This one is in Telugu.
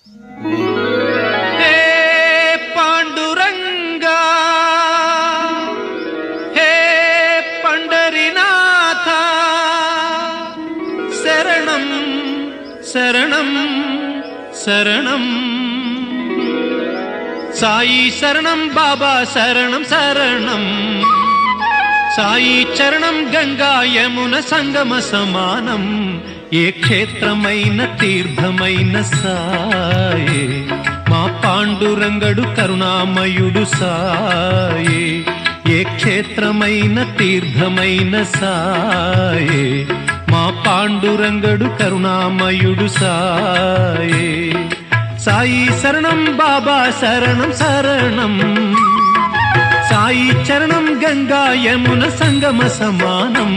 हे पांडुरंगा, हे पंढरीनाथा, शरणं शरणं शरणं साई शरणं बाबा शरणं शरणं साई चरणं गंगा यमुना संगम समानं ఏ క్షేత్రమైన తీర్థమైన సాయే మా పాండురంగడు కరుణామయుడు సాయే ఏ క్షేత్రమైన తీర్థమైన సాయే మా పాండురంగడు కరుణామయుడు సాయే సాయి శరణం బాబా శరణం శరణం సాయి చరణం గంగా యమున సంగమ సమానం